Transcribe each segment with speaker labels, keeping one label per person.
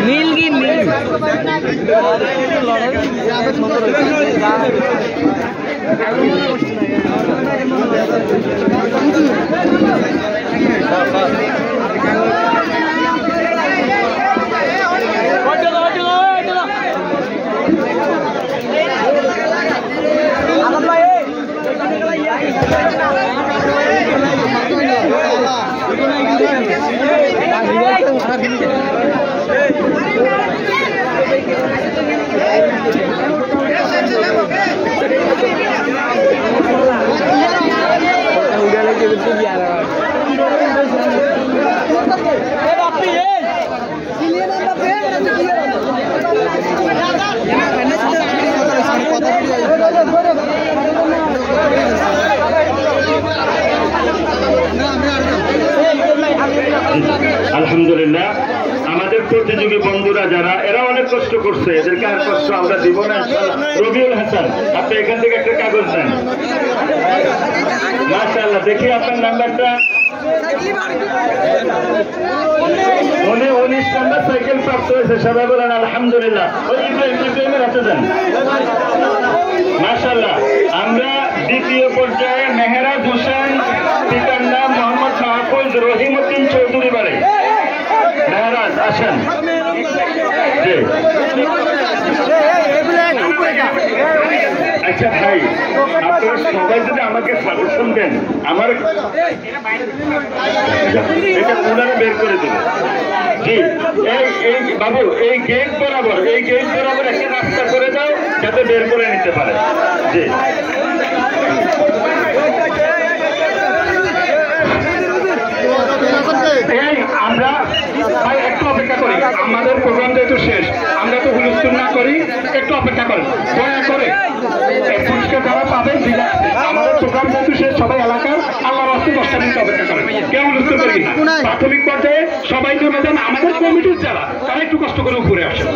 Speaker 1: নীলগিন নীল
Speaker 2: আলহামদুলিল্লাহ আমাদের প্রতিযোগী বন্ধুরা যারা এরা অনেক কষ্ট করছে, এদেরকে আর কষ্ট আমরা দিব না। রবিউল হাসান, আপনি এখান থেকে একটা কাগজ দেন। মাশাআল্লাহ, দেখি আপনার নাম্বারটা। উনি 19 নম্বর সাইকেল প্রাপ্ত হয়েছে, সবাই বলেন আলহামদুলিল্লাহ। ওই ইব্রাহিমের হাতে দেন। মাশাআল্লাহ, আমরা দ্বিতীয় পর্যায়ে মেহরাজ হোসেন, পিতার নাম মোহাম্মদ মাহফুজ রহিমউদ্দিন চৌধুরী বাড়ি। মেহরাজ আসেন। আচ্ছা ভাই, আপনারা সবাই যদি আমাকে সাজেশন দেন, আমার এটা ওনারা বের করে দেবে। জি, এই বাবু, এই গেট বরাবর একটা রাস্তা করে দাও যাতে বের করে নিতে পারে। জি, আমরা ভাই একটু অপেক্ষা করি, আমাদের প্রোগ্রাম যেহেতু শেষ, আমরা তো হুলস্থুল না করি, একটু অপেক্ষা করেন দয়া করে। পুরস্কার যারা পাবেন, আমাদের প্রোগ্রাম যেহেতু শেষ, সবাই এলাকার আল্লাহর রাস্তায় 10টা মিনিট অপেক্ষা করেন, কেউ হুলস্থুল করি না। প্রাথমিক পর্যায়ে সবাই জন্য যান, আমাদের কমিটির যারা তারা একটু কষ্ট করে উপরে আসেন,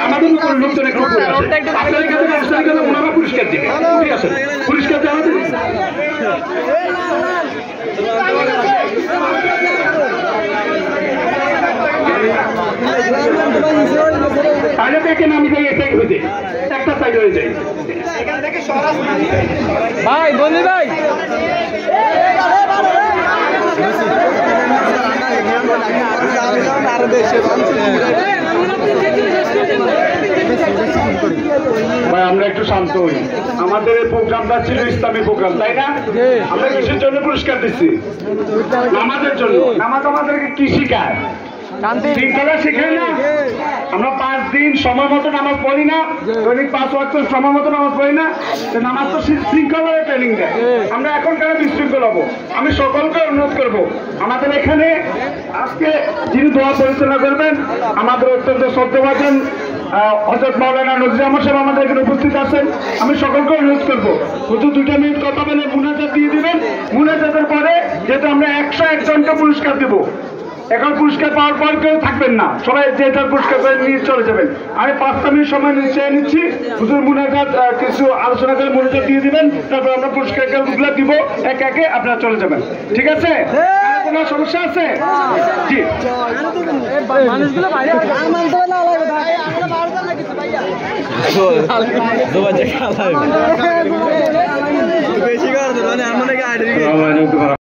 Speaker 2: আমাদের উপর লোকজন একটু উপরে আসে। আপনাদের কাছে ব্যবস্থা গেলে ওনারা পুরস্কার দিবে। ঠিক আছে, পুরস্কার দেওয়া দেবে। তাহলে দেখেন আমি যাই এটাই হয়ে যাই, একটা সাইড হয়ে যাই।
Speaker 1: ভাই বলি ভাই,
Speaker 2: ভাই আমরা একটু শান্ত হই। আমাদের এই প্রোগ্রামটা ছিল ইসলামী প্রোগ্রাম, তাই না? আমরা কিসের জন্য পুরস্কার দিচ্ছি? নামাজের জন্য। নামাজ আমাদেরকে কি শিখায়? শৃঙ্খলা শিখায় না? আমরা 5 দিন সময় মতো নামাজ পড়ি না, দৈনিক 5 ওয়াক্ত সময় মতো নামাজ পড়ি না। নামাজ তো শৃঙ্খলার ট্রেনিং দেয়। আমরা এখন কেন বিশৃঙ্খল হবো? আমি সকলকে অনুরোধ করব, আমাদের এখানে আজকে যিনি দোয়া পরিচালনা করবেন, আমাদের অত্যন্ত শ্রদ্ধাভাজন হযরত মাওলানা নজরুল আহমদ সাহেব আমাদের এখানে উপস্থিত আছেন। আমি সকলকে অনুরোধ করবো, শুধু 2 মিনিট কথা বলে মুনাজাত দিয়ে দিবেন। মুনাজাতের পরে যেহেতু আমরা 101 জনকে পুরস্কার দেব, এখন পুরস্কার পাওয়ার পর কেউ থাকবেন না, সবাই যে যার পুরস্কার করে নিয়ে চলে যাবেন। আমি 5টা মিনিট সময় নিচ্ছি, হুজুর মুনাজাত কিছু আলোচনা করে মুনাজাত দিয়ে দিবেন, তারপর আমরা পুরস্কারগুলো দিব, একে একে আপনারা চলে যাবেন। ঠিক আছে? কোনো সমস্যা আছে? জি, মানুষগুলো বাইরে বেশি